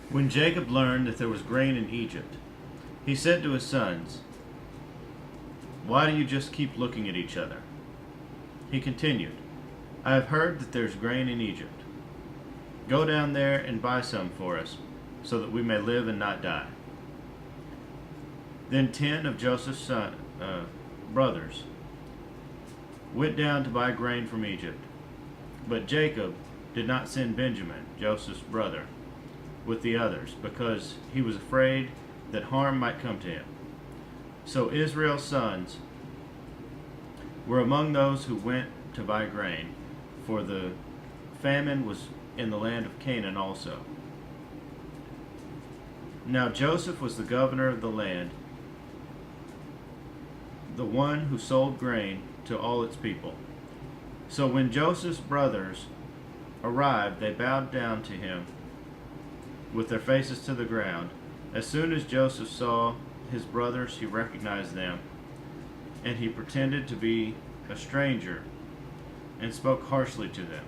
When Jacob learned that there was grain in Egypt, he said to his sons, "Why do you just keep looking at each other?" He continued, "I have heard that there's grain in Egypt. Go down there and buy some for us, so that we may live and not die." Then 10 of Joseph's brothers went down to buy grain from Egypt. But Jacob did not send Benjamin, Joseph's brother, with the others, because he was afraid that harm might come to him. So Israel's sons were among those who went to buy grain, for the famine was in the land of Canaan also. Now Joseph was the governor of the land, the one who sold grain to all its people. So when Joseph's brothers arrived, they bowed down to him with their faces to the ground. As soon as Joseph saw his brothers, he recognized them, and he pretended to be a stranger and spoke harshly to them.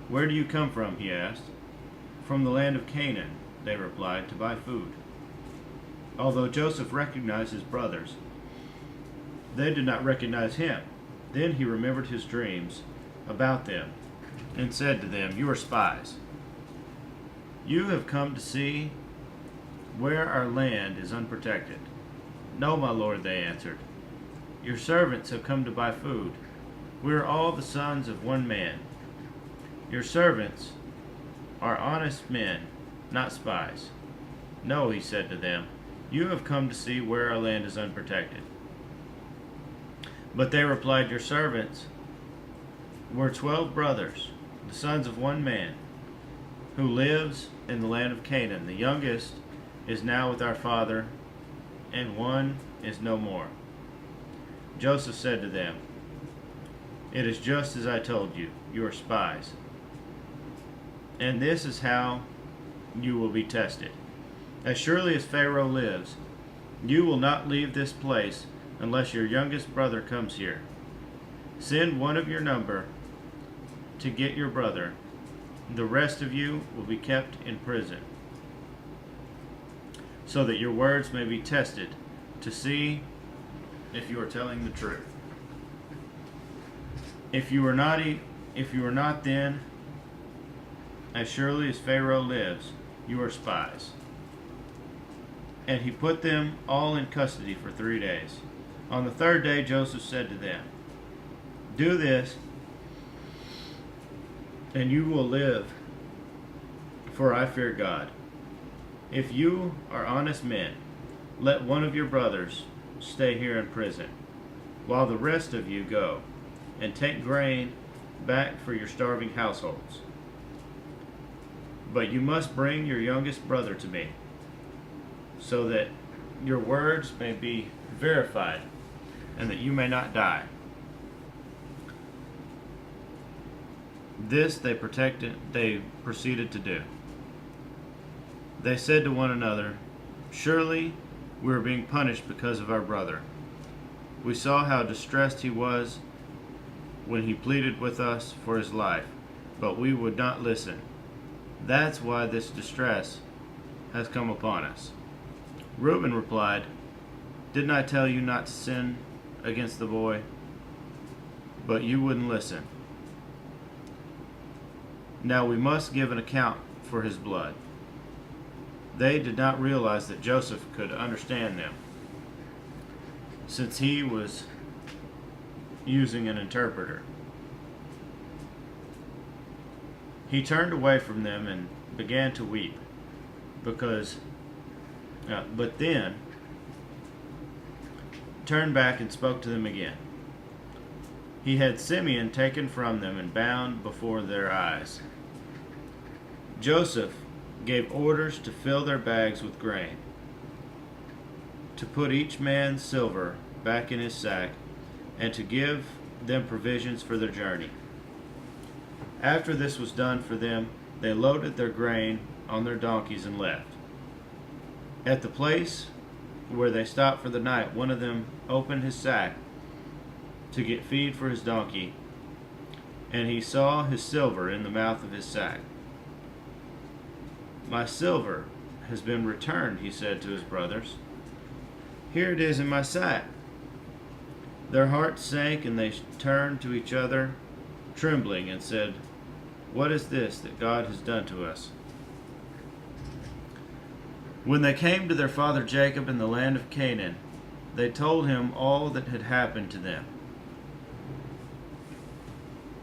"Where do you come from?" he asked. "From the land of Canaan," they replied, "to buy food." Although Joseph recognized his brothers, they did not recognize him. Then he remembered his dreams about them and said to them, "You are spies. You have come to see where our land is unprotected." "No, my lord," they answered. "Your servants have come to buy food. We are all the sons of one man. Your servants are honest men, not spies." "No," he said to them, "you have come to see where our land is unprotected." But they replied, "Your servants were 12 brothers, the sons of one man, who lives in the land of Canaan. The youngest is now with our father, and one is no more." Joseph said to them, "It is just as I told you. You are spies. And this is how you will be tested. As surely as Pharaoh lives, you will not leave this place unless your youngest brother comes here. Send one of your number to get your brother. The rest of you will be kept in prison, so that your words may be tested to see if you are telling the truth. If you are not, then, as surely as Pharaoh lives, you are spies." And he put them all in custody for 3 days. On the 3rd day, Joseph said to them, "Do this, and you will live, for I fear God. If you are honest men, let one of your brothers stay here in prison, while the rest of you go and take grain back for your starving households. But you must bring your youngest brother to me, so that your words may be verified, and that you may not die." This they proceeded to do. They said to one another, "Surely we are being punished because of our brother. We saw how distressed he was when he pleaded with us for his life, but we would not listen. That's why this distress has come upon us." Reuben replied, "Didn't I tell you not to sin against the boy? But you wouldn't listen. Now we must give an account for his blood." They did not realize that Joseph could understand them, since he was using an interpreter. He turned away from them and began to weep, but then turned back and spoke to them again. He had Simeon taken from them and bound before their eyes. Joseph gave orders to fill their bags with grain, to put each man's silver back in his sack, and to give them provisions for their journey. After this was done for them, they loaded their grain on their donkeys and left. At the place where they stopped for the night, one of them opened his sack to get feed for his donkey, and he saw his silver in the mouth of his sack. My silver has been returned, he said to his brothers. Here it is in my sack. Their hearts sank, and they turned to each other, trembling, and said, What is this that God has done to us? When they came to their father Jacob in the land of Canaan, they told him all that had happened to them.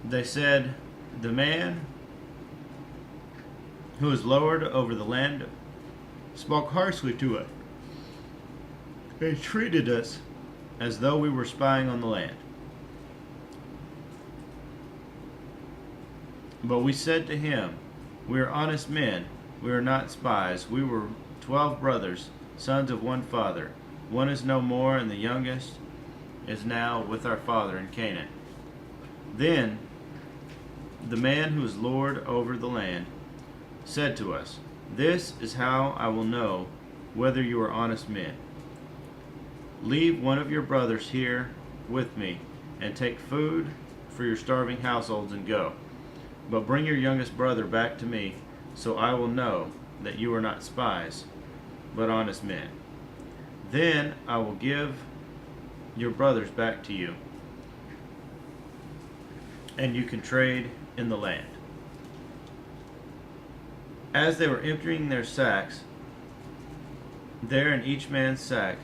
They said, The man who is lord over the land spoke harshly to us. He treated us as though we were spying on the land. But we said to him, We are honest men, we are not spies. We were 12 brothers, sons of one father. One is no more, and the youngest is now with our father in Canaan. Then the man who is lord over the land said to us, This is how I will know whether you are honest men. Leave one of your brothers here with me, and take food for your starving households and go. But bring your youngest brother back to me, so I will know that you are not spies, but honest men. Then I will give your brothers back to you, and you can trade in the land. As they were emptying their sacks, there in each man's sack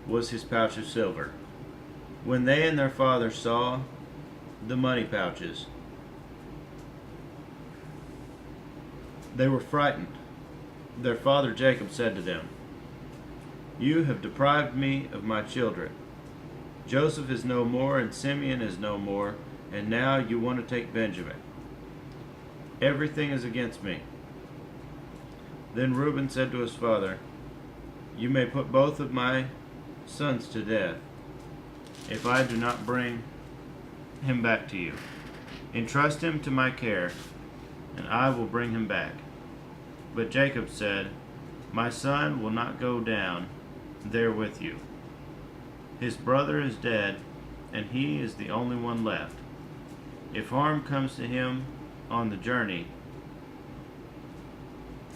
was his pouch of silver. When they and their father saw the money pouches, they were frightened. Their father Jacob said to them, You have deprived me of my children. Joseph is no more, and Simeon is no more, and now you want to take Benjamin. Everything is against me. Then Reuben said to his father, You may put both of my sons to death, if I do not bring him back to you. Entrust him to my care, and I will bring him back. But Jacob said, My son will not go down there with you. His brother is dead, and he is the only one left. If harm comes to him on the journey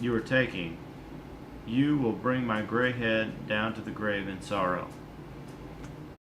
you are taking, you will bring my gray head down to the grave in sorrow.